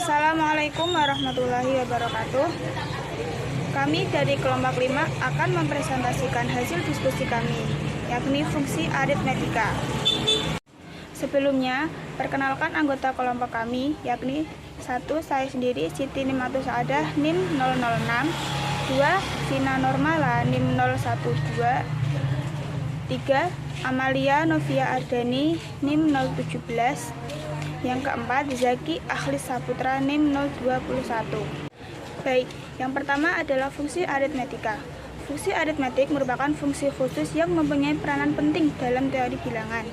Assalamualaikum warahmatullahi wabarakatuh. Kami dari kelompok 5 akan mempresentasikan hasil diskusi kami, yakni fungsi aritmetika. Sebelumnya, perkenalkan anggota kelompok kami, yakni 1. Saya sendiri, Siti Nimatus Saadah, NIM 006. 2. Vina Normala, NIM 012. 3. Amalia Novia Ardani, NIM 017. Yang keempat, Zaki Akhlis Saputra, NIM 021. Baik, yang pertama adalah fungsi aritmetika. Fungsi aritmetik merupakan fungsi khusus yang mempunyai peranan penting dalam teori bilangan.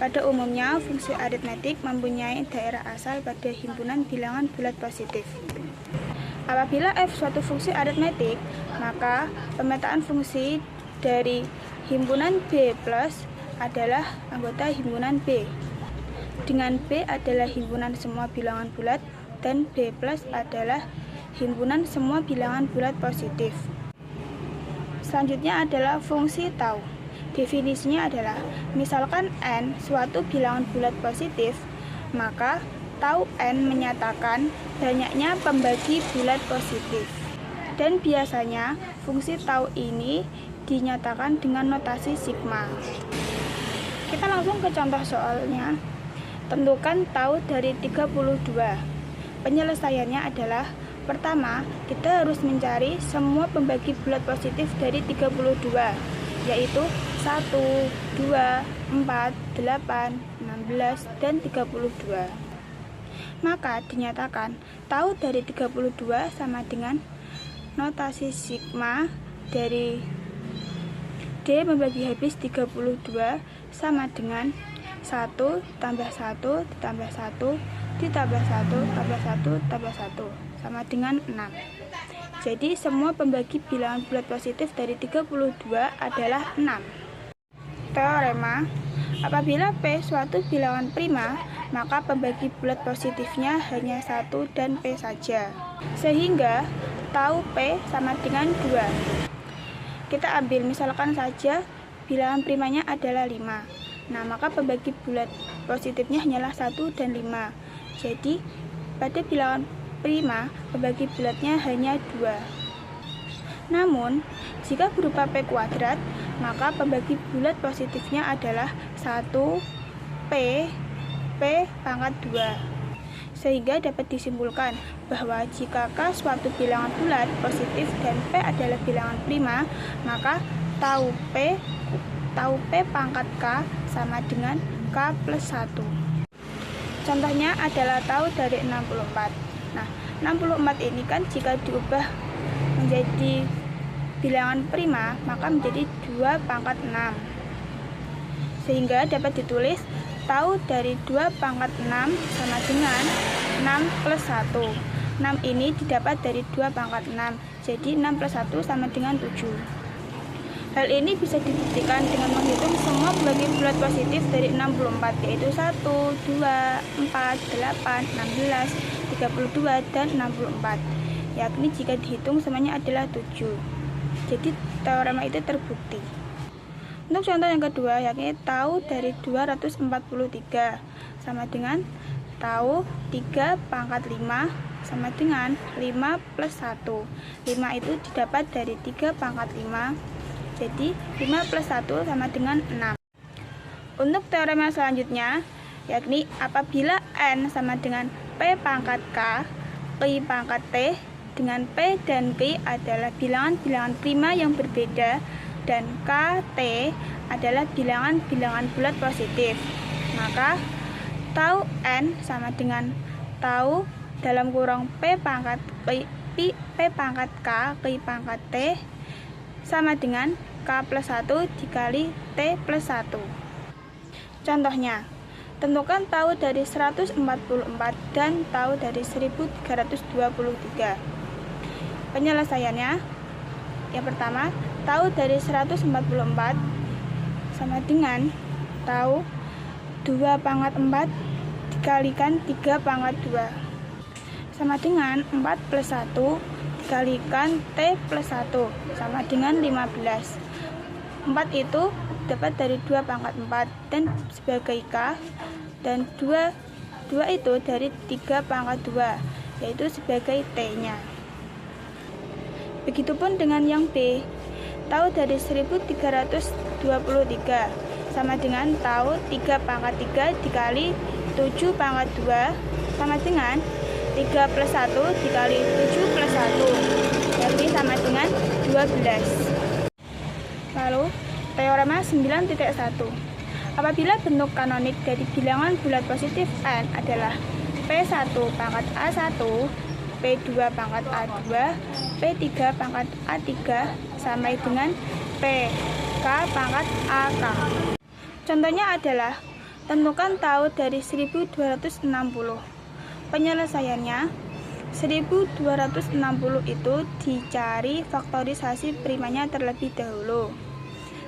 Pada umumnya, fungsi aritmetik mempunyai daerah asal pada himpunan bilangan bulat positif. Apabila F suatu fungsi aritmetik, maka pemetaan fungsi dari himpunan B plus adalah anggota himpunan B, dengan B adalah himpunan semua bilangan bulat dan B plus adalah himpunan semua bilangan bulat positif. Selanjutnya adalah fungsi tau. Definisinya adalah, misalkan N suatu bilangan bulat positif, maka tau N menyatakan banyaknya pembagi bulat positif. Dan biasanya fungsi tau ini dinyatakan dengan notasi sigma. Kita langsung ke contoh soalnya. Tentukan tau dari 32. Penyelesaiannya adalah, pertama, kita harus mencari semua pembagi bulat positif dari 32, yaitu 1, 2, 4, 8, 16, dan 32. Maka dinyatakan tau dari 32 sama dengan notasi sigma dari D membagi habis 32 sama dengan 1 tambah 1 ditambah 1 ditambah 1 tambah 1 tambah 1 sama dengan 6. Jadi semua pembagi bilangan bulat positif dari 32 adalah 6. Teorema, apabila P suatu bilangan prima, maka pembagi bulat positifnya hanya 1 dan P saja. Sehingga tau P sama dengan 2. Kita ambil misalkan saja bilangan primanya adalah 5. Nah, maka pembagi bulat positifnya hanyalah 1 dan 5. Jadi, pada bilangan prima, pembagi bulatnya hanya 2. Namun, jika berupa P kuadrat, maka pembagi bulat positifnya adalah 1 P pangkat 2. Sehingga dapat disimpulkan bahwa jika K suatu bilangan bulat positif dan P adalah bilangan prima, maka tau P pangkat K sama dengan K plus 1. Contohnya adalah tau dari 64. Nah, 64 ini kan jika diubah menjadi bilangan prima, maka menjadi 2 pangkat 6. Sehingga dapat ditulis tau dari 2 pangkat 6 sama dengan 6 plus 1. 6 ini didapat dari 2 pangkat 6, jadi 6 plus 1 sama dengan 7. Hal ini bisa dibuktikan dengan menghitung semua pembagi bulat positif dari 64, yaitu 1, 2, 4, 8, 16, 32, dan 64. Yakni jika dihitung semuanya adalah 7. Jadi teorema itu terbukti. Untuk contoh yang kedua, yakni tau dari 243 sama dengan tau 3 pangkat 5 sama dengan 5 plus 1. 5 itu didapat dari 3 pangkat 5. Jadi 5 plus 1 sama dengan 6. Untuk teorema selanjutnya, yakni apabila N sama dengan P pangkat K, Q pangkat T, dengan P dan Q adalah bilangan-bilangan prima yang berbeda, dan K, T adalah bilangan-bilangan bulat positif, maka tau N sama dengan tau dalam kurung P pangkat K, Q pangkat T sama dengan K plus 1 dikali T plus 1. Contohnya, tentukan tau dari 144 dan tau dari 1323. Penyelesaiannya, yang pertama, tau dari 144 sama dengan tau 2 pangkat 4 dikalikan 3 pangkat 2 sama dengan 4 plus 1 dikalikan T plus 1 sama dengan 15. 4 itu dapat dari 2 pangkat 4 dan sebagai K, dan 2 itu dari 3 pangkat 2, yaitu sebagai T-nya. Begitupun dengan yang B. Tau dari 1323 sama dengan tau 3 pangkat 3 dikali 7 pangkat 2 sama dengan 3 plus 1 dikali 7 plus 1, yakni sama dengan 12. Lalu, teorema 9.1. Apabila bentuk kanonik dari bilangan bulat positif n adalah P1 pangkat A1, P2 pangkat A2, P3 pangkat A3 sama dengan PK pangkat AK. Contohnya adalah tentukan tau dari 1260. Penyelesaiannya 1260 itu dicari faktorisasi primanya terlebih dahulu.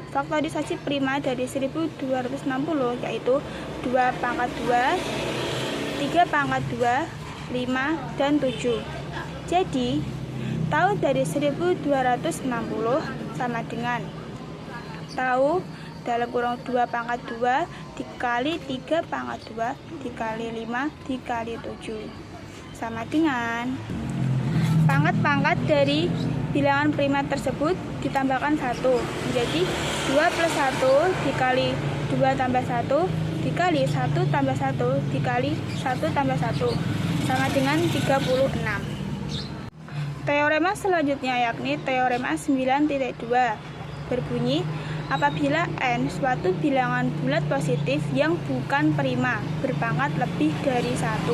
Faktorisasi prima dari 1260 yaitu 2 pangkat 2, 3 pangkat 2, 5, dan 7. Jadi, tau dari 1260 sama dengan tau dalam kurung 2 pangkat 2 dikali 3 pangkat 2 dikali 5 dikali 7 sama dengan pangkat-pangkat dari bilangan prima tersebut ditambahkan 1 menjadi 2 plus 1 dikali 2 tambah 1 dikali 1 tambah 1 dikali 1 tambah 1 sama dengan 36. Teorema selanjutnya yakni teorema 9.2 berbunyi apabila n suatu bilangan bulat positif yang bukan prima berpangkat lebih dari 1,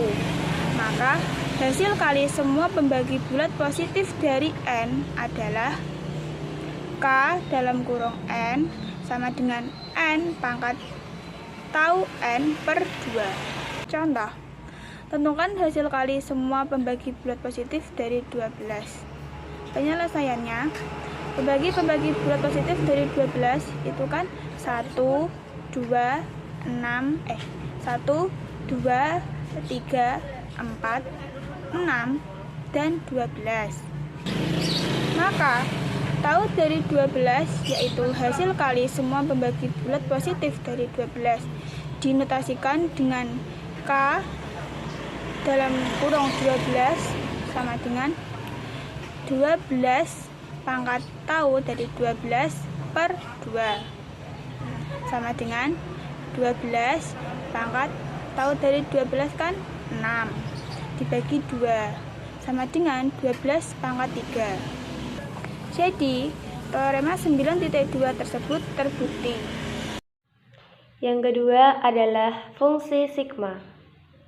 maka hasil kali semua pembagi bulat positif dari n adalah K dalam kurung n sama dengan n pangkat tau n per 2. Contoh, tentukan hasil kali semua pembagi bulat positif dari 12. Penyelesaiannya, pembagi bulat positif dari 12 itu kan 1, 2, 6, 1, 2, 3, 4, 6, dan 12. Maka, tau dari 12 yaitu hasil kali semua pembagi bulat positif dari 12 dinotasikan dengan K dalam kurung 12 sama dengan 12 pangkat tau dari 12 per 2 sama dengan 12 pangkat tau dari 12 kan 6 dibagi 2 sama dengan 12 pangkat 3. Jadi, teorema 9.2 tersebut terbukti. Yang kedua adalah fungsi sigma.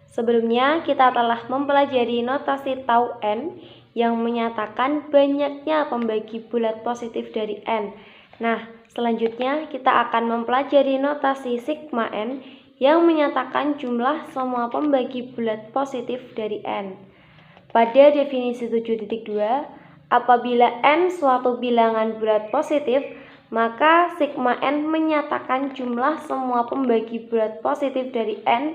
Sebelumnya kita telah mempelajari notasi tau n yang menyatakan banyaknya pembagi bulat positif dari n. Nah, selanjutnya kita akan mempelajari notasi sigma n yang menyatakan jumlah semua pembagi bulat positif dari n. Pada definisi 7.2, apabila n suatu bilangan bulat positif, maka sigma n menyatakan jumlah semua pembagi bulat positif dari n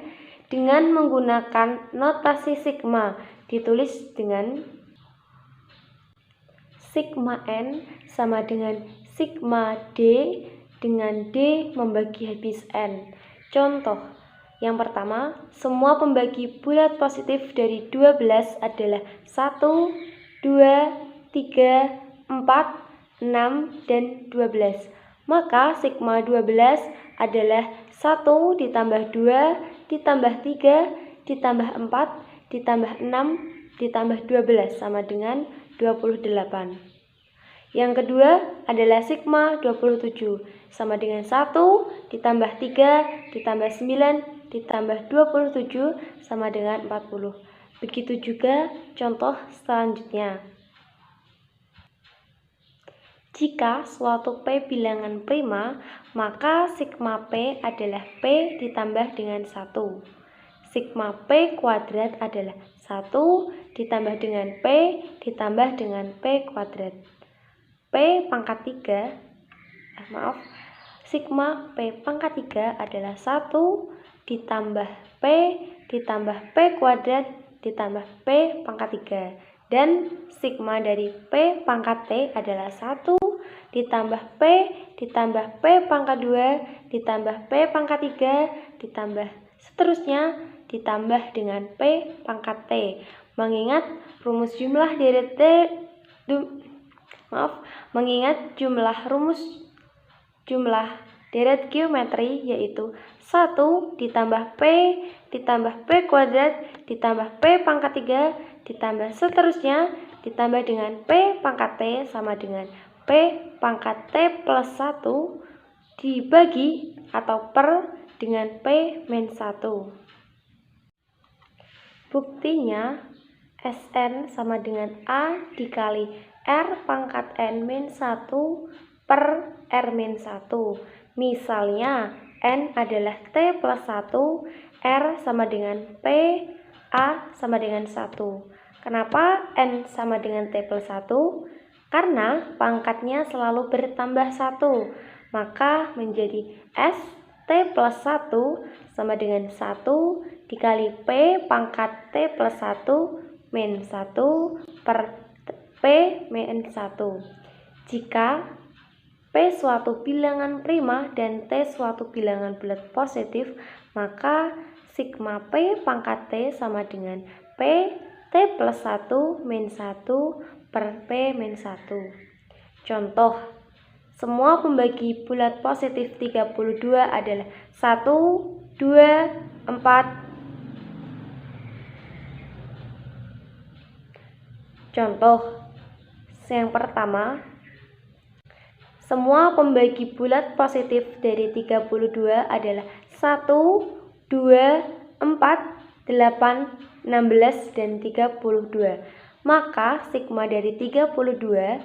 dengan menggunakan notasi sigma, ditulis dengan sigma n sama dengan sigma d dengan d membagi habis n. Contoh, yang pertama, semua pembagi bulat positif dari 12 adalah 1, 2, 3, 4, 6, dan 12. Maka sigma 12 adalah 1 ditambah 2 ditambah 3 ditambah 4 ditambah 6 ditambah 12 sama dengan 28. Yang kedua adalah sigma 27 sama dengan 1 ditambah 3 ditambah 9 ditambah 27 sama dengan 40. Begitu juga contoh selanjutnya. Jika suatu P bilangan prima, maka sigma P adalah P ditambah dengan 1. Sigma P kuadrat adalah 1 ditambah dengan P ditambah dengan P kuadrat. P pangkat 3, sigma P pangkat 3 adalah 1 ditambah P ditambah P kuadrat ditambah P pangkat 3. Dan sigma dari P pangkat T adalah 1 ditambah P ditambah P pangkat 2 ditambah P pangkat 3 ditambah seterusnya ditambah dengan P pangkat T. Mengingat rumus jumlah deret jumlah deret geometri yaitu 1 ditambah P ditambah P kuadrat ditambah P pangkat 3 ditambah seterusnya ditambah dengan P pangkat T sama dengan P pangkat T plus 1 dibagi atau per dengan P min 1. Buktinya Sn sama dengan A dikali R pangkat N min 1 per R min 1. Misalnya N adalah T plus 1, R sama dengan P, A sama dengan 1. Kenapa N sama dengan T plus 1? Karena pangkatnya selalu bertambah 1, maka menjadi S T plus 1 sama dengan 1 dikali P pangkat T plus 1 min 1 per P min 1. Jika P suatu bilangan prima dan T suatu bilangan bulat positif, maka sigma P pangkat T sama dengan P T plus 1 min 1 per P min 1. Contoh, semua pembagi bulat positif 32 adalah 1, 2, 4. Contoh yang pertama, semua pembagi bulat positif dari 32 adalah 1, 2, 4, 8, 16, dan 32. Maka sigma dari 32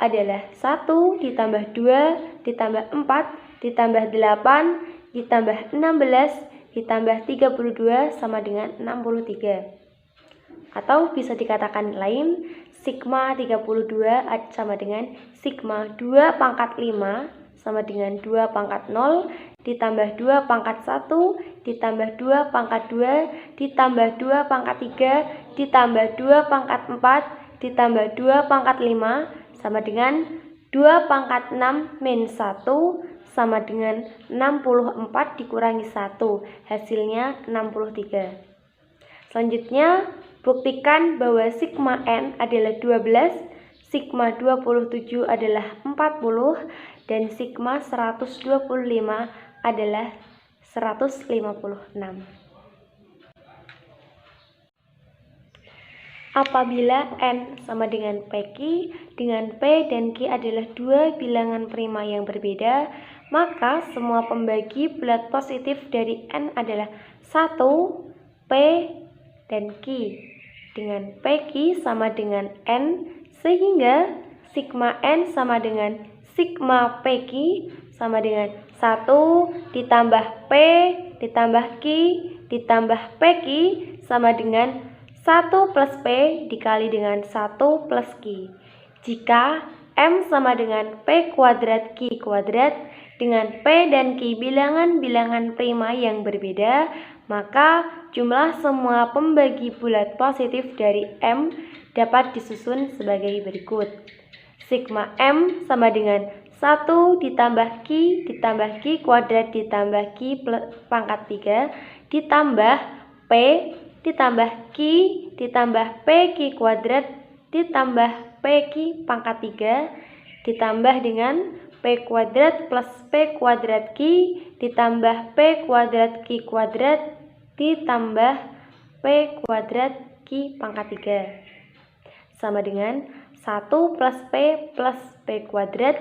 adalah 1 ditambah 2 ditambah 4 ditambah 8 ditambah 16 ditambah 32 sama dengan 63. Atau bisa dikatakan lain, sigma 32 sama dengan sigma 2 pangkat 5 sama dengan 2 pangkat 0 ditambah 2 pangkat 1 ditambah 2 pangkat 2 ditambah 2 pangkat 3 ditambah 2 pangkat 4 ditambah 2 pangkat 5 sama dengan 2 pangkat 6 min 1 sama dengan 64 dikurangi 1, hasilnya 63. Selanjutnya, buktikan bahwa sigma N adalah 12, sigma 27 adalah 40, dan sigma 125 adalah 156. Apabila N sama dengan PQ, dengan P dan Q adalah dua bilangan prima yang berbeda, maka semua pembagi bulat positif dari N adalah 1, P, dan Q. Dengan PQ sama dengan N, sehingga sigma N sama dengan sigma PQ sama dengan 1 ditambah P ditambah Q ditambah PQ sama dengan 1 plus P dikali dengan 1 plus Q. Jika M sama dengan P kuadrat Q kuadrat, dengan P dan Q bilangan-bilangan prima yang berbeda, maka jumlah semua pembagi bulat positif dari M dapat disusun sebagai berikut. Sigma M sama dengan 1 ditambah Q ditambah Q kuadrat ditambah Q pangkat 3 ditambah P ditambah Q ditambah PQ kuadrat ditambah PQ pangkat 3 ditambah dengan P kuadrat plus P kuadrat Q ditambah P kuadrat Q kuadrat ditambah P kuadrat Q pangkat 3 sama dengan 1 plus P kuadrat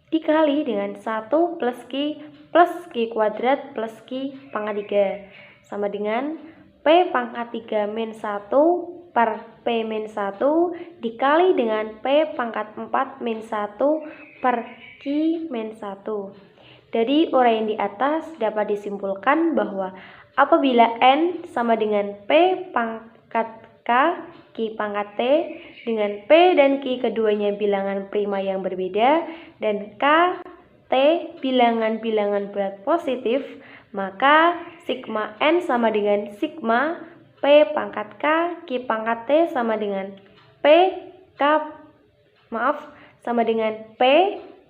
dikali dengan 1 plus Q kuadrat plus Q pangkat 3 sama dengan P pangkat 3 min 1 per P min 1 dikali dengan P pangkat 4 min 1 per Q min 1. Dari uraian di atas dapat disimpulkan bahwa apabila N sama dengan P pangkat K, Q pangkat T, dengan P dan Q keduanya bilangan prima yang berbeda, dan K, T bilangan-bilangan bulat positif, maka sigma N sama dengan sigma P pangkat K, Q pangkat T sama dengan sama dengan P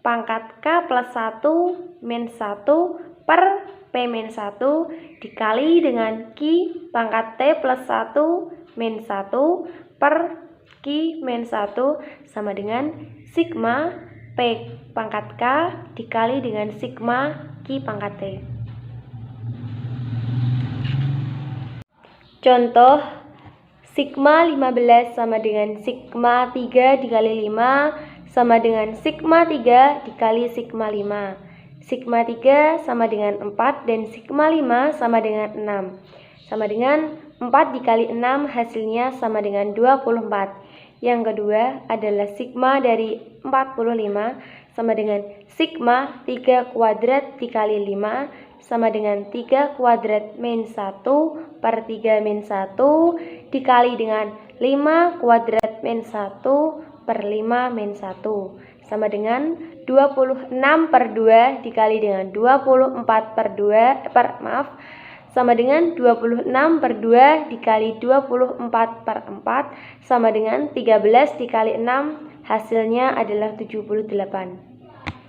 pangkat K plus 1 min 1 per P min 1 dikali dengan Q pangkat T plus 1 min 1 per Q min 1 sama dengan sigma P pangkat K dikali dengan sigma Q pangkat T. Contoh, sigma 15 sama dengan sigma 3 dikali 5 sama dengan sigma 3 dikali sigma 5. Sigma 3 sama dengan 4 dan sigma 5 sama dengan 6. Sama dengan 4 dikali 6 hasilnya sama dengan 24. Yang kedua adalah sigma dari 45 sama dengan sigma 3 kuadrat dikali 5 sama dengan 3 kuadrat min 1 per 3 min 1 dikali dengan 5 kuadrat min 1 per 5 min 1 sama dengan 26 per 2 dikali dengan 24 per 2 sama dengan 26 per 2 dikali 24 per 4 sama dengan 13 dikali 6 hasilnya adalah 78.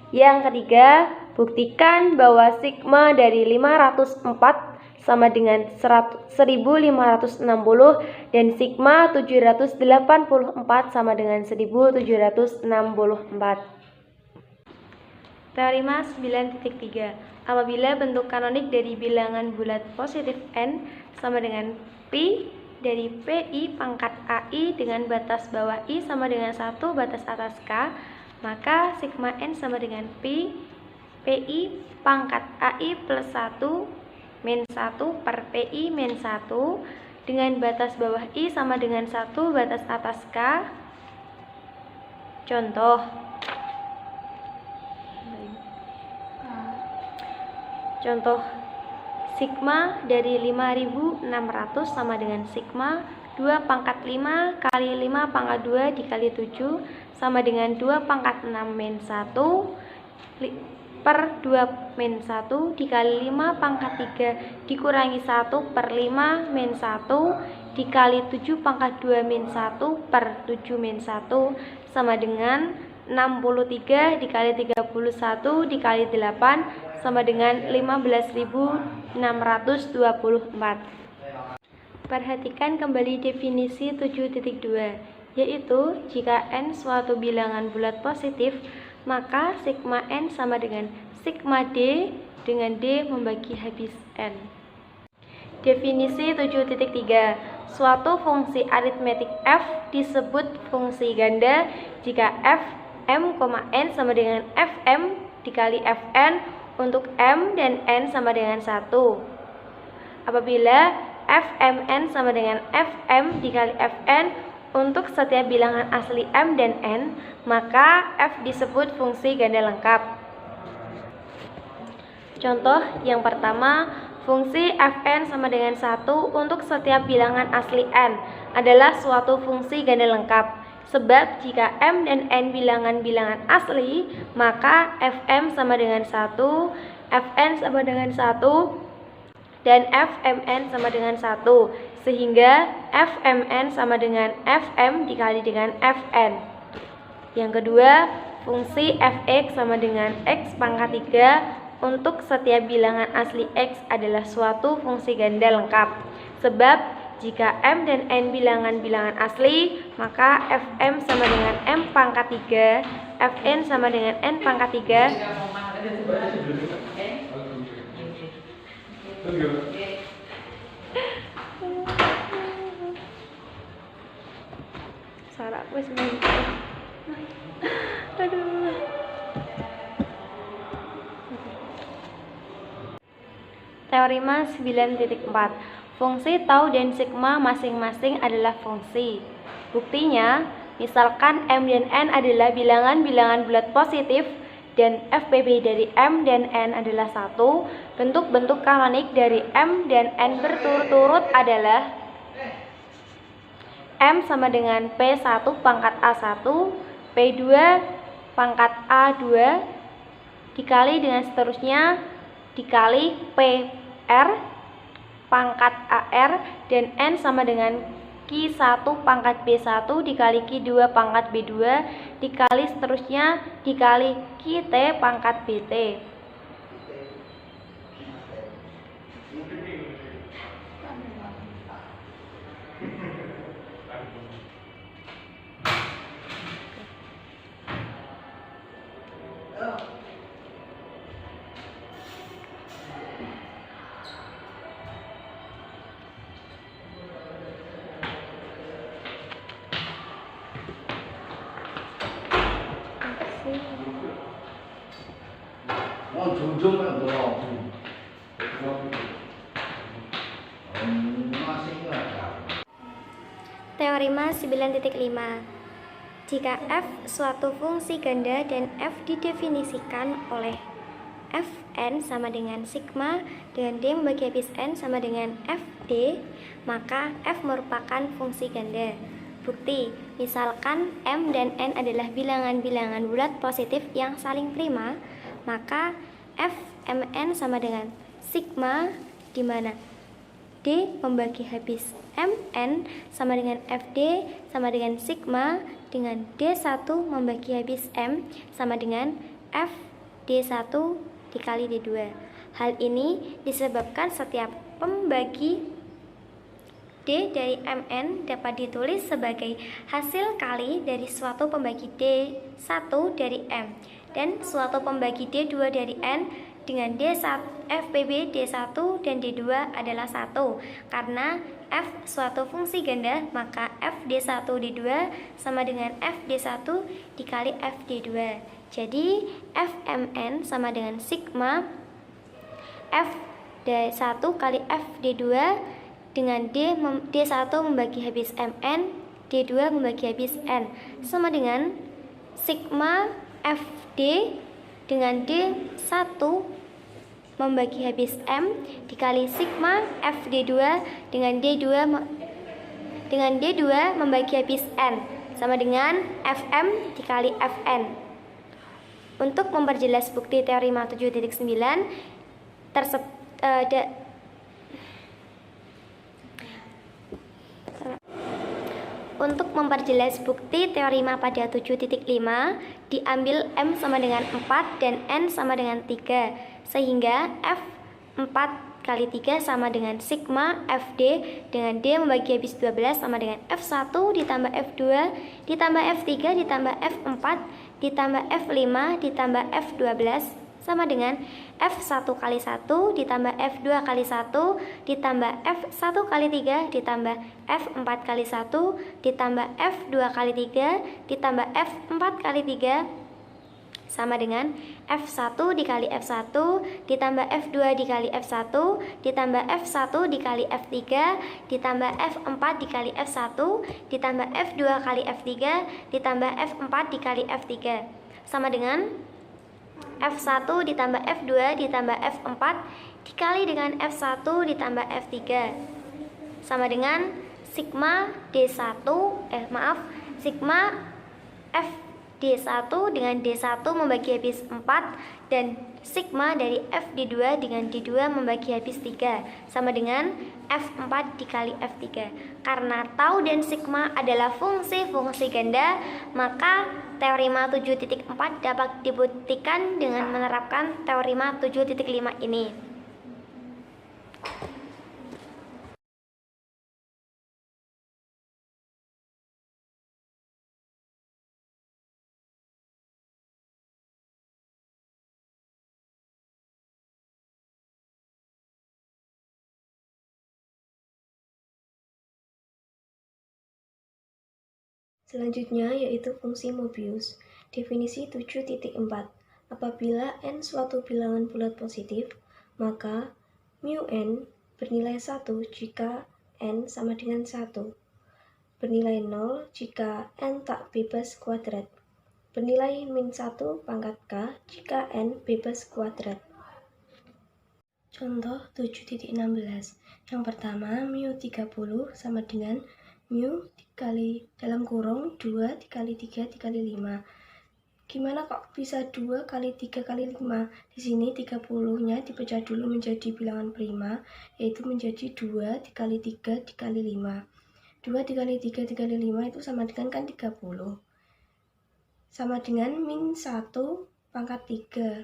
Yang ketiga, buktikan bahwa sigma dari 504 sama dengan 1560 dan sigma 784 sama dengan 1764. Teorema 9.3. Apabila bentuk kanonik dari bilangan bulat positif n sama dengan pi dari pi pangkat ai dengan batas bawah i sama dengan 1 batas atas k, maka sigma n sama dengan pi pangkat ai plus 1 min 1 per pi min 1 dengan batas bawah i sama dengan 1 batas atas k. Contoh, sigma dari 5600 sama dengan sigma 2 pangkat 5 kali 5 pangkat 2 dikali 7 sama dengan 2 pangkat 6 min 1 per 2 min 1 dikali 5 pangkat 3 dikurangi 1 per 5 min 1 dikali 7 pangkat 2 min 1 per 7 min 1 sama dengan 63 dikali 31 dikali 8 sama dengan 15.624. Perhatikan kembali definisi 7.2, yaitu jika n suatu bilangan bulat positif, maka sigma n sama dengan sigma d dengan d membagi habis n. Definisi 7.3, suatu fungsi aritmetik f disebut fungsi ganda jika f m, n sama dengan fm dikali fn untuk m dan n sama dengan 1. Apabila fmn sama dengan fm dikali fn untuk setiap bilangan asli m dan n, maka f disebut fungsi ganda lengkap. Contoh yang pertama, fungsi fn sama dengan 1 untuk setiap bilangan asli n adalah suatu fungsi ganda lengkap. Sebab jika m dan n bilangan-bilangan asli, maka fm sama dengan 1, fn sama dengan 1, dan fmn sama dengan 1. Sehingga fmn sama dengan fm dikali dengan fn. Yang kedua, fungsi fx sama dengan x pangkat 3 untuk setiap bilangan asli x adalah suatu fungsi ganda lengkap. Sebab jika m dan n bilangan-bilangan asli, maka fm sama dengan m pangkat 3, fn sama dengan n pangkat 3. Salah aku sebenarnya. Aduh. Teorema 9.4. Fungsi tau dan sigma masing-masing adalah fungsi. Buktinya, misalkan m dan n adalah bilangan-bilangan bulat positif dan fpb dari m dan n adalah 1, bentuk-bentuk kanonik dari m dan n berturut-turut adalah m sama dengan p1 pangkat a1, p2 pangkat a2 dikali dengan seterusnya dikali pr pangkat AR dan N sama dengan Q1 pangkat B1 dikali Q2 pangkat B2 dikali seterusnya dikali QT pangkat BT. ujung kan belum. Masih ada. Teorema 9.5. Jika f suatu fungsi ganda dan f didefinisikan oleh Fn sama dengan sigma dengan D membagi habis N sama dengan Fd, maka f merupakan fungsi ganda. Bukti, misalkan M dan N adalah bilangan-bilangan bulat positif yang saling prima, maka Fmn sama dengan sigma, di mana D membagi habis Mn sama dengan Fd sama dengan sigma dengan D1 membagi habis M sama dengan Fd1 dikali D2. Hal ini disebabkan setiap pembagi D dari Mn dapat ditulis sebagai hasil kali dari suatu pembagi D1 dari M dan suatu pembagi D2 dari N dengan D1, FPB D1 dan D2 adalah 1. Karena F suatu fungsi ganda, maka FD1 D2 sama dengan FD1 dikali FD2. Jadi Fmn sama dengan sigma Fd1 kali Fd2 dengan D1 membagi habis Mn, D2 membagi habis N sama dengan sigma Fd dengan D1 membagi habis M dikali sigma Fd2 dengan D2 membagi habis N sama dengan Fm dikali Fn. Untuk memperjelas bukti teorema 7.9 Untuk memperjelas bukti teorema pada 7.5, diambil M sama dengan 4 dan N sama dengan 3, sehingga F4 kali 3 sama dengan sigma Fd dengan D membagi habis 12 sama dengan F1 ditambah F2 ditambah F3 ditambah F4 ditambah F5 ditambah F12 sama dengan F1 kali 1 ditambah F2 kali 1 ditambah F1 kali 3 ditambah F4 kali 1 ditambah F2 kali 3 ditambah F4 kali 3 sama dengan F1 dikali F1 ditambah F2 dikali F1 ditambah F1 dikali F3 ditambah F4 dikali F1 ditambah F2 kali F3 ditambah F4 dikali F3 sama dengan F1 ditambah F2 ditambah F4 dikali dengan F1 ditambah F3 sama dengan sigma D1 sigma Fd1 dengan D1 membagi habis 4 dan sigma dari Fd2 dengan D2 membagi habis 3 sama dengan F4 dikali F3. Karena tau dan sigma adalah fungsi-fungsi ganda, maka teorema 7.4 dapat dibuktikan dengan menerapkan teorema 7.5 ini. Selanjutnya yaitu fungsi Mobius. Definisi 7.4. Apabila n suatu bilangan bulat positif, maka mu n bernilai 1 jika n sama dengan 1. Bernilai 0 jika n tak bebas kuadrat. Bernilai min 1 pangkat k jika n bebas kuadrat. Contoh 7.16. Yang pertama, mu 30 sama dengan mu dikali dalam kurung 2 dikali 3 dikali 5. Gimana kok bisa 2 kali 3 kali 5? Di sini 30-nya dipecah dulu menjadi bilangan prima, yaitu menjadi 2 dikali 3 dikali 5. 2 dikali 3 dikali 5 itu sama dengan kan 30. Sama dengan min 1 pangkat 3.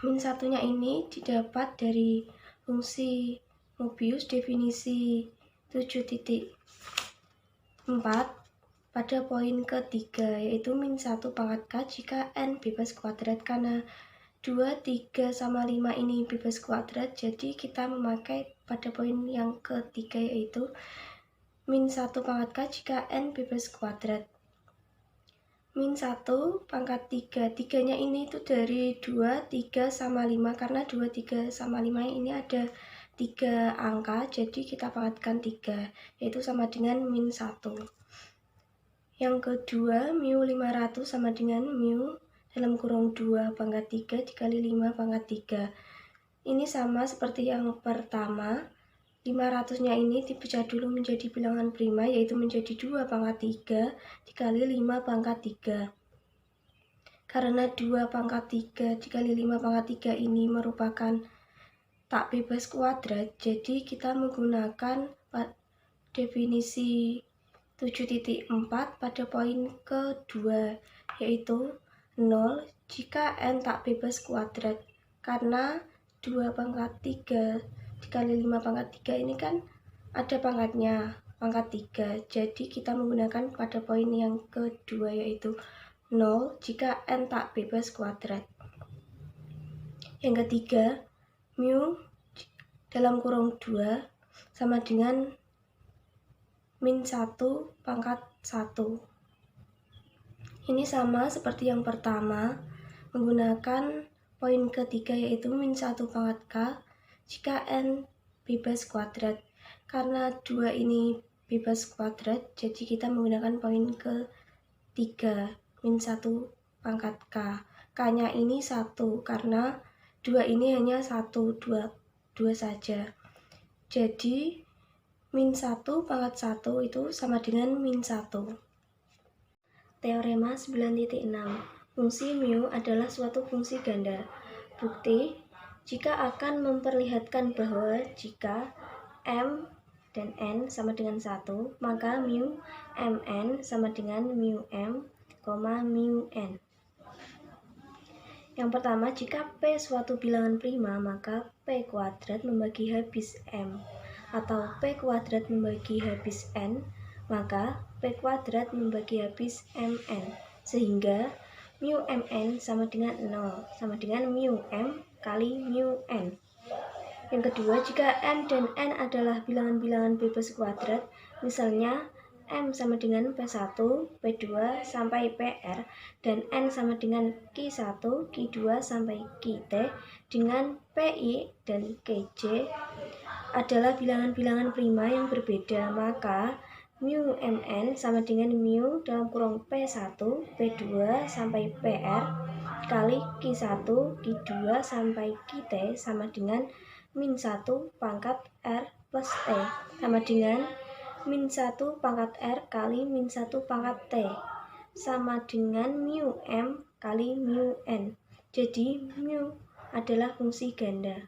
Min 1-nya ini didapat dari fungsi Mobius definisi 7.4 pada poin ketiga, yaitu min 1 pangkat k jika n bebas kuadrat. Karena 2, 3, sama 5 ini bebas kuadrat, jadi kita memakai pada poin yang ketiga, yaitu min 1 pangkat k jika n bebas kuadrat. min 1 pangkat 3. 3-nya ini itu dari 2, 3, sama 5. Karena 2, 3, sama 5 ini ada 3 angka, jadi kita pangkatkan 3, yaitu sama dengan min 1. Yang kedua, mu 500 sama dengan mu dalam kurung 2 pangkat 3 dikali 5 pangkat 3. Ini sama seperti yang pertama. 500-nya ini dipecah dulu menjadi bilangan prima, yaitu menjadi 2 pangkat 3 dikali 5 pangkat 3. Karena 2 pangkat 3 dikali 5 pangkat 3 ini merupakan tak bebas kuadrat, jadi kita menggunakan definisi 7.4 pada poin kedua, yaitu 0 jika n tak bebas kuadrat. Karena 2 pangkat 3 dikali 5 pangkat 3 ini kan ada pangkatnya, pangkat 3. Jadi kita menggunakan pada poin yang kedua, yaitu 0 jika n tak bebas kuadrat. Yang ketiga, mu dalam kurung 2 sama dengan min 1 pangkat 1. Ini sama seperti yang pertama, menggunakan poin ketiga, yaitu min 1 pangkat k jika n bebas kuadrat. Karena 2 ini bebas kuadrat, jadi kita menggunakan poin ketiga, min 1 pangkat k. K-nya ini 1, karena 2 ini hanya 1, 2 saja. Jadi min 1 pangkat 1 itu sama dengan min 1. Teorema 9.6. Fungsi mu adalah suatu fungsi ganda. Bukti, jika akan memperlihatkan bahwa jika m dan n sama dengan 1, maka mu mn sama dengan mu m, mu n. Yang pertama, jika p suatu bilangan prima, maka p kuadrat membagi habis m, atau p kuadrat membagi habis n, maka p kuadrat membagi habis mn, sehingga mu mn sama dengan 0, sama dengan mu m kali mu n. Yang kedua, jika m dan n adalah bilangan-bilangan bebas kuadrat, misalnya m sama dengan P1, P2, sampai PR, dan n sama dengan Q1, Q2, sampai QT, dengan PI dan QJ adalah bilangan-bilangan prima yang berbeda, maka mu mn sama dengan mu dalam kurung P1, P2, sampai PR, kali Q1, Q2, sampai QT sama dengan min 1 pangkat R plus T, sama dengan min 1 pangkat R kali min 1 pangkat T, sama dengan mu M kali mu N. Jadi mu adalah fungsi ganda.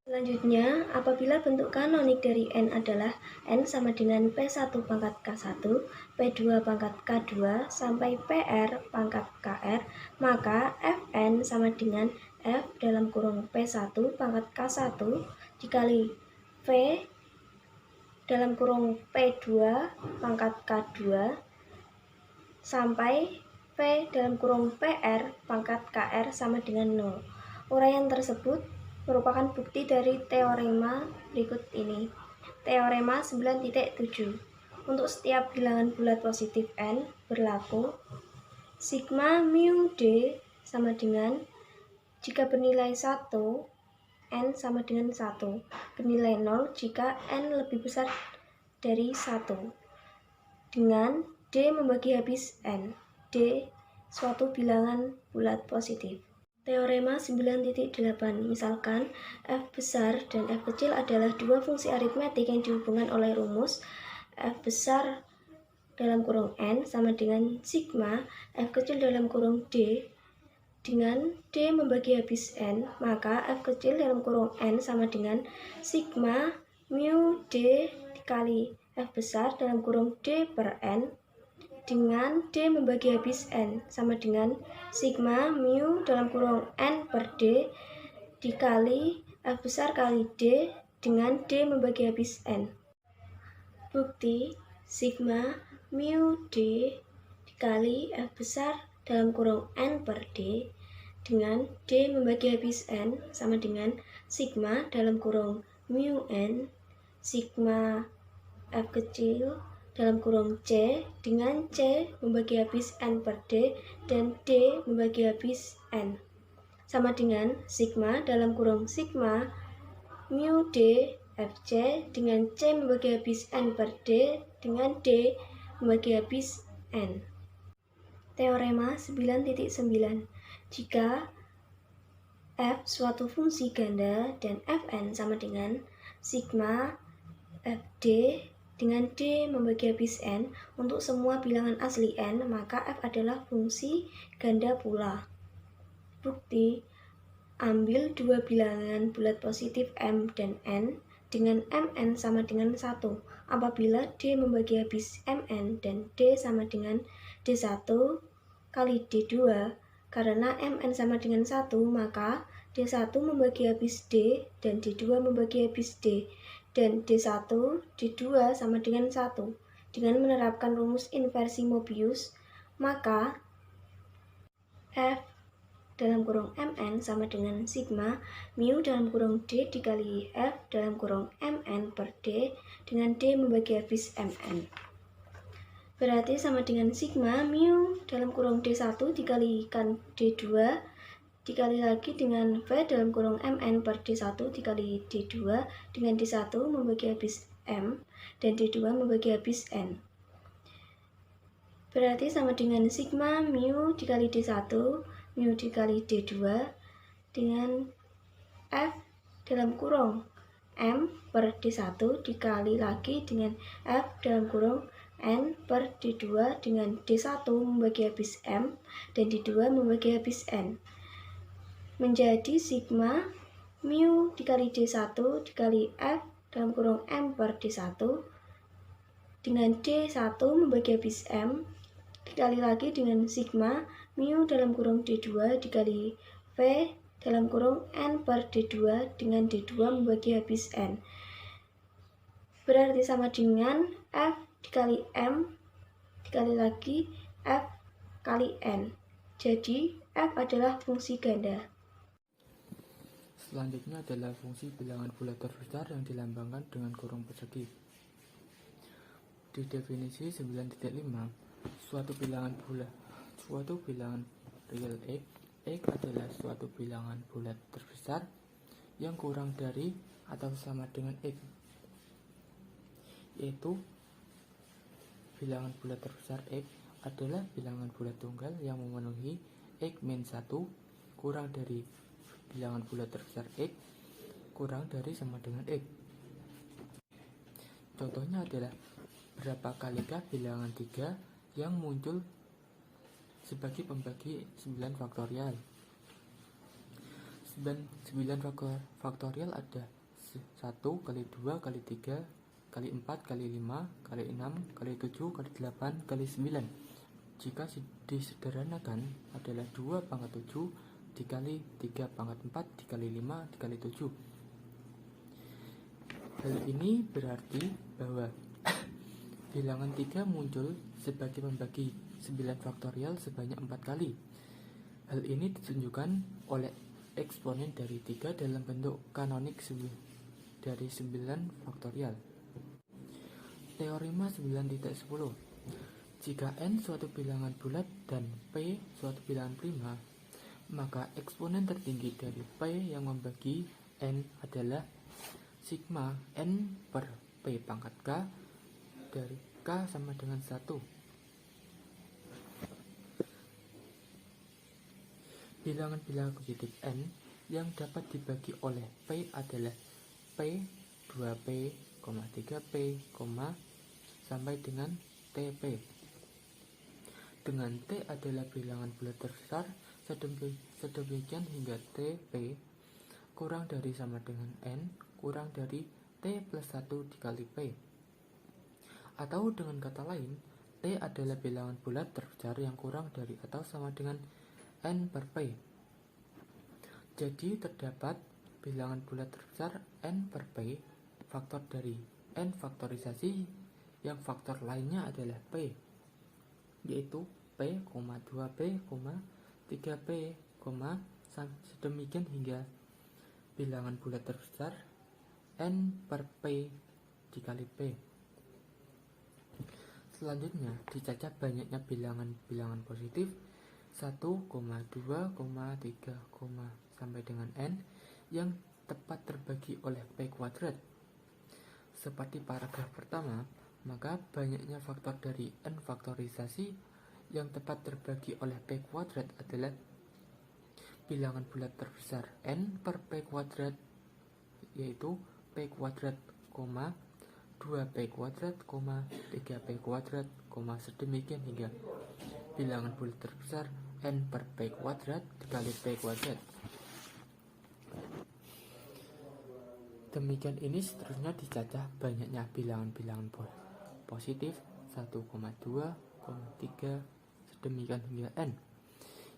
Selanjutnya, apabila bentuk kanonik dari N adalah N sama dengan P1 pangkat K1, P2 pangkat K2, sampai PR pangkat KR, maka Fn sama dengan F dalam kurung P1 pangkat K1 dikali V dalam kurung P2 pangkat K2 sampai P dalam kurung PR pangkat KR sama dengan 0. Uraian tersebut merupakan bukti dari teorema berikut ini. Teorema 9.7. Untuk setiap bilangan bulat positif n berlaku sigma mu d sama dengan jika bernilai 1, n sama dengan 1, bernilai 0 jika n lebih besar dari 1, dengan d membagi habis n, d suatu bilangan bulat positif. Teorema 9.8. Misalkan f besar dan f kecil adalah dua fungsi aritmetik yang dihubungkan oleh rumus f besar dalam kurung n sama dengan sigma f kecil dalam kurung d dengan d membagi habis n, maka f kecil dalam kurung n sama dengan sigma mu d dikali f besar dalam kurung d per n dengan d membagi habis n sama dengan sigma mu dalam kurung n per d dikali f besar kali d dengan d membagi habis n. Bukti, sigma mu d dikali f besar dalam kurung n per d dengan d membagi habis n sama dengan sigma dalam kurung mu n sigma f kecil dalam kurung C dengan C membagi habis N per D dan D membagi habis N. Sama dengan sigma dalam kurung sigma mu D Fc dengan C membagi habis N per D dengan D membagi habis N. Teorema 9.9. Jika f suatu fungsi ganda dan Fn sama dengan sigma Fd dengan D membagi habis N untuk semua bilangan asli N, maka F adalah fungsi ganda pula. Bukti, ambil dua bilangan bulat positif M dan N dengan Mn sama dengan 1 apabila D membagi habis Mn dan D sama dengan D1 kali D2. Karena Mn sama dengan 1, maka D1 membagi habis D dan D2 membagi habis D, dan D1, D2 sama dengan 1. Dengan menerapkan rumus inversi Mobius, maka F dalam kurung Mn sama dengan sigma mu dalam kurung D dikali F dalam kurung Mn per D dengan D membagi habis Mn. Berarti sama dengan sigma mu dalam kurung D1 dikalikan D2 dikali lagi dengan V dalam kurung Mn per D1 dikali D2 dengan D1 membagi habis M dan D2 membagi habis N. Berarti sama dengan sigma mu dikali D1 mu dikali D2 dengan F dalam kurung M per D1 dikali lagi dengan F dalam kurung N per D2 dengan D1 membagi habis M dan D2 membagi habis N. Menjadi sigma mu dikali D1 dikali F dalam kurung M per D1 dengan D1 membagi habis M dikali lagi dengan sigma mu dalam kurung D2 dikali V dalam kurung N per D2 dengan D2 membagi habis N. Berarti sama dengan F dikali M dikali lagi F kali N. Jadi F adalah fungsi ganda. Selanjutnya adalah fungsi bilangan bulat terbesar yang dilambangkan dengan kurung persegi. Di definisi 9.5, suatu bilangan real X adalah suatu bilangan bulat terbesar yang kurang dari atau sama dengan X, yaitu bilangan bulat terbesar X adalah bilangan bulat tunggal yang memenuhi X-1 kurang dari bilangan bulat terbesar X kurang dari sama dengan X. Contohnya adalah berapa kalikah bilangan 3 yang muncul sebagai pembagi 9 faktorial. 9 faktorial ada 1 kali 2 kali 3 kali 4 kali 5 kali 6 kali 7 kali 8 kali 9. Jika disederhanakan adalah 2 pangkat 7 dikali 3 pangkat 4 dikali 5 dikali 7. Hal ini berarti bahwa bilangan 3 muncul sebagai pembagi 9 faktorial sebanyak 4 kali. Hal ini ditunjukkan oleh eksponen dari 3 dalam bentuk kanonik dari 9 faktorial. Teorema 9.10. Jika N suatu bilangan bulat dan P suatu bilangan prima, maka eksponen tertinggi dari P yang membagi N adalah sigma N per P pangkat K dari K sama dengan 1. Bilangan-bilangan positif N yang dapat dibagi oleh P adalah P, 2P, 3P, sampai dengan TP. Dengan T adalah bilangan bulat terbesar sedemikian hingga TP kurang dari sama dengan N kurang dari T plus 1 dikali P. Atau dengan kata lain, T adalah bilangan bulat terbesar yang kurang dari atau sama dengan N per P. Jadi terdapat bilangan bulat terbesar N per P faktor dari N faktorisasi yang faktor lainnya adalah P, yaitu P, 2P, 3P, sedemikian hingga bilangan bulat terbesar N per P dikali P. Selanjutnya, dicacah banyaknya bilangan-bilangan positif 1, 2, 3, sampai dengan n yang tepat terbagi oleh P kuadrat. Seperti paragraf pertama, maka banyaknya faktor dari n faktorisasi yang tepat terbagi oleh P kuadrat adalah bilangan bulat terbesar n per P kuadrat, yaitu P kuadrat, 2P kuadrat, 3P kuadrat, sedemikian hingga bilangan bulat terbesar n per P kuadrat dikali P kuadrat. Demikian ini seterusnya dicacah banyaknya bilangan-bilangan positif 1, 2, 3, sedemikian hingga n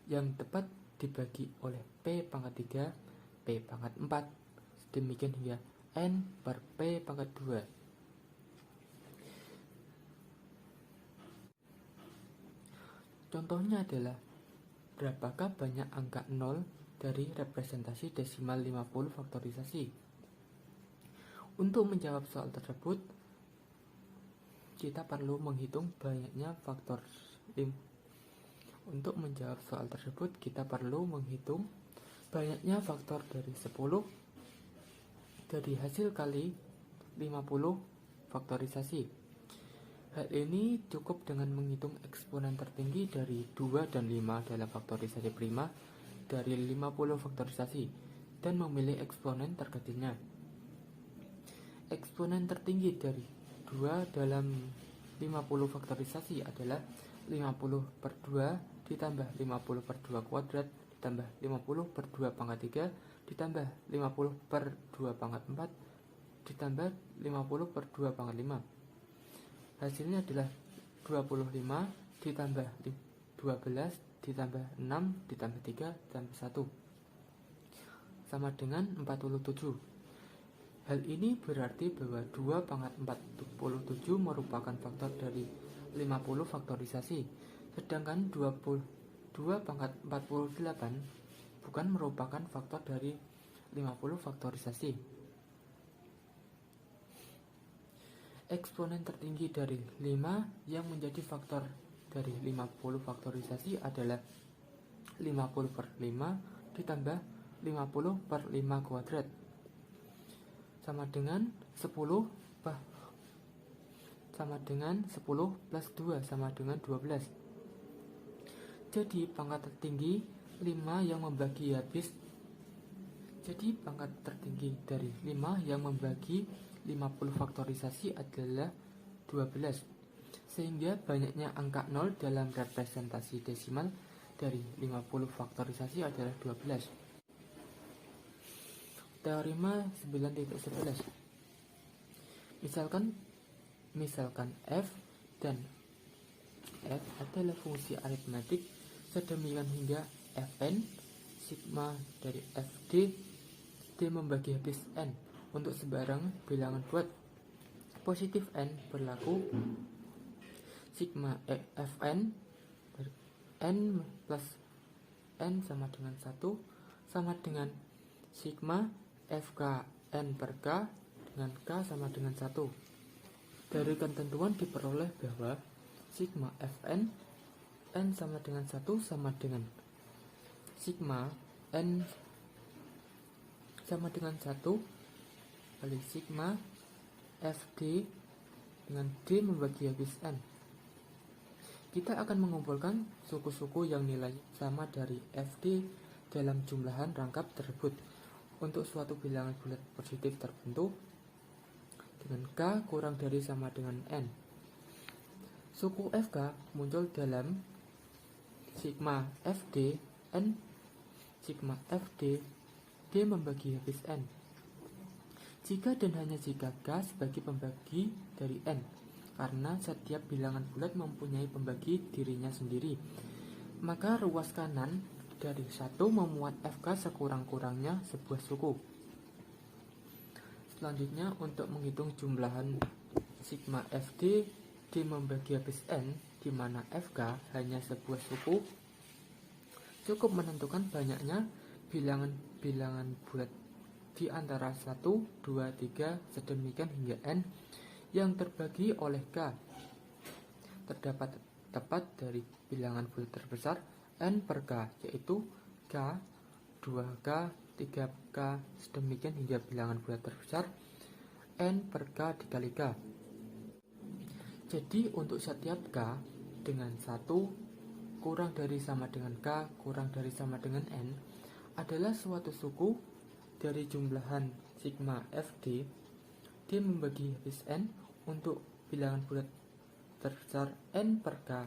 yang tepat dibagi oleh P pangkat 3, P pangkat 4, sedemikian hingga n per P pangkat 2. Contohnya adalah berapakah banyak angka 0 dari representasi desimal 50 faktorisasi. Untuk menjawab soal tersebut, kita perlu menghitung banyaknya faktor. Untuk menjawab soal tersebut, kita perlu menghitung banyaknya faktor dari 10 dari hasil kali 50 faktorisasi. Hal ini cukup dengan menghitung eksponen tertinggi dari 2 dan 5 dalam faktorisasi prima dari 50 faktorisasi dan memilih eksponen terkecilnya. Eksponen tertinggi dari 2 dalam 50 faktorisasi adalah 50 per 2 ditambah 50 per 2 kuadrat ditambah 50 per 2 pangkat 3 ditambah 50 per 2 pangkat 4 ditambah 50 per 2 pangkat 5. Hasilnya adalah 25 ditambah 12 ditambah 6 ditambah 3 ditambah 1 sama dengan 47. Hal ini berarti bahwa 2 pangkat 47 merupakan faktor dari 50 faktorisasi, sedangkan 2 pangkat 48 bukan merupakan faktor dari 50 faktorisasi. Eksponen tertinggi dari 5 yang menjadi faktor dari 50 faktorisasi adalah 50 per 5 ditambah 50 per 5 kuadrat sama dengan 10 plus 2 sama dengan 12. Jadi pangkat tertinggi 5 yang membagi habis. Jadi pangkat tertinggi dari 5 yang membagi 50 faktorisasi adalah 12, sehingga banyaknya angka 0 dalam representasi desimal dari 50 faktorisasi adalah 12. Teorema 9.11. Misalkan f dan f adalah fungsi aritmetik sedemikian hingga fn sigma dari fd d membagi habis n untuk sebarang bilangan bulat positif n berlaku sigma fn n plus n sama dengan 1 sama dengan sigma fk n per k dengan k sama dengan 1. Dari ketentuan diperoleh bahwa sigma fn n sama dengan 1 sama dengan sigma n sama dengan 1 kali sigma fd dengan d membagi habis n. Kita akan mengumpulkan suku-suku yang nilai sama dari fd dalam jumlahan rangkap tersebut untuk suatu bilangan bulat positif tertentu dengan k kurang dari sama dengan n. Suku fk muncul dalam sigma fd n sigma fd d membagi habis n. Jika dan hanya jika k sebagai pembagi dari n, karena setiap bilangan bulat mempunyai pembagi dirinya sendiri, maka ruas kanan dari 1 memuat fk sekurang-kurangnya sebuah suku. Selanjutnya, untuk menghitung jumlahan sigma fd d membagi habis n, di mana fk hanya sebuah suku, cukup menentukan banyaknya bilangan-bilangan bulat di antara 1, 2, 3, sedemikian hingga n yang terbagi oleh k. terdapat tepat dari bilangan bulat terbesar n per k, yaitu k, 2k, 3k, sedemikian hingga bilangan bulat terbesar n per k dikali k. Jadi untuk setiap k dengan 1 kurang dari sama dengan k kurang dari sama dengan n adalah suatu suku dari jumlahan sigma fd, D membagi habis n untuk bilangan bulat terbesar n per k.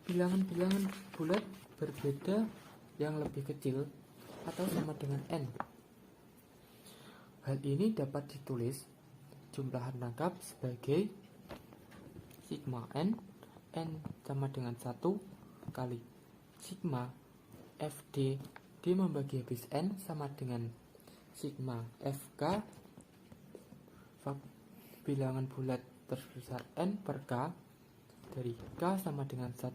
Bilangan-bilangan bulat berbeda yang lebih kecil atau sama dengan n. Hal ini dapat ditulis jumlahan rangkap sebagai sigma n sama dengan 1 kali sigma fd, D membagi habis n sama dengan sigma fk bilangan bulat terbesar n per k dari k sama dengan 1.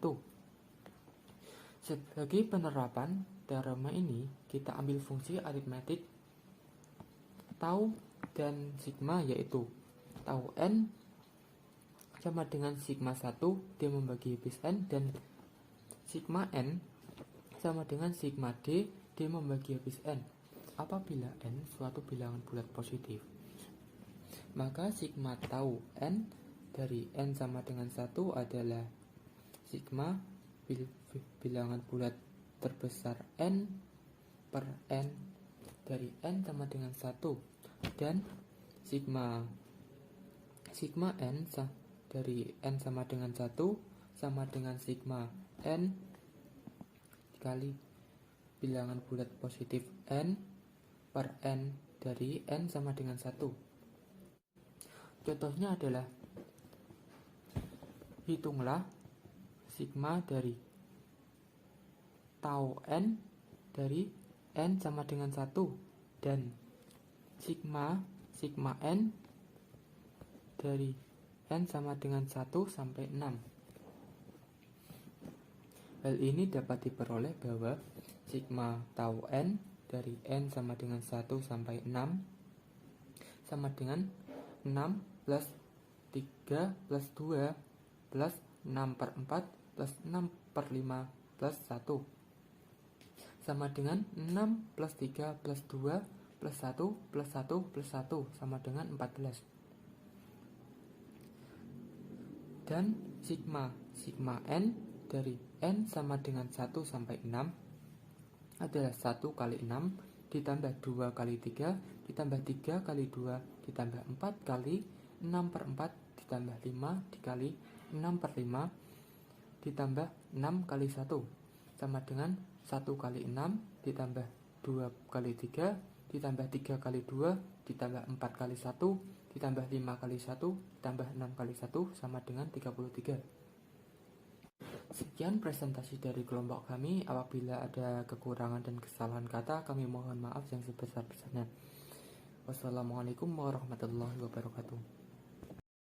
Sebagai penerapan teorema ini, kita ambil fungsi aritmetik tau dan sigma, yaitu tau n sama dengan sigma 1, D membagi habis n, dan sigma n sama dengan sigma d, D membagi habis n. Apabila n suatu bilangan bulat positif, maka sigma tau n dari n sama dengan 1 adalah sigma bilangan bulat terbesar n per n dari n sama dengan 1, dan sigma n dari n sama dengan 1 sama dengan sigma n dikali bilangan bulat positif n per n dari n sama dengan 1. Contohnya adalah hitunglah sigma dari tau n dari n sama dengan 1 dan sigma n dari n sama dengan 1 sampai 6. Hal ini dapat diperoleh bahwa sigma tau n dari n sama dengan 1 sampai 6 sama dengan 6 plus 3 plus 2 plus 6 per 4 plus 6 per 5 plus 1 sama dengan 6 plus 3 plus 2 plus 1 plus 1 plus 1 sama dengan 14. Dan sigma n dari n sama dengan 1 sampai 6 adalah 1 kali 6 ditambah 2 kali 3 ditambah 3 kali 2 ditambah 4 kali 6 per 4 ditambah 5 dikali 6 per 5 ditambah 6 kali 1 sama dengan 1 kali 6 ditambah 2 kali 3 ditambah 3 kali 2 ditambah 4 kali 1 ditambah 5 kali 1 ditambah 6 kali 1 sama dengan 33. Sekian presentasi dari kelompok kami. Apabila ada kekurangan dan kesalahan kata, kami mohon maaf yang sebesar-besarnya. Wassalamualaikum warahmatullahi wabarakatuh.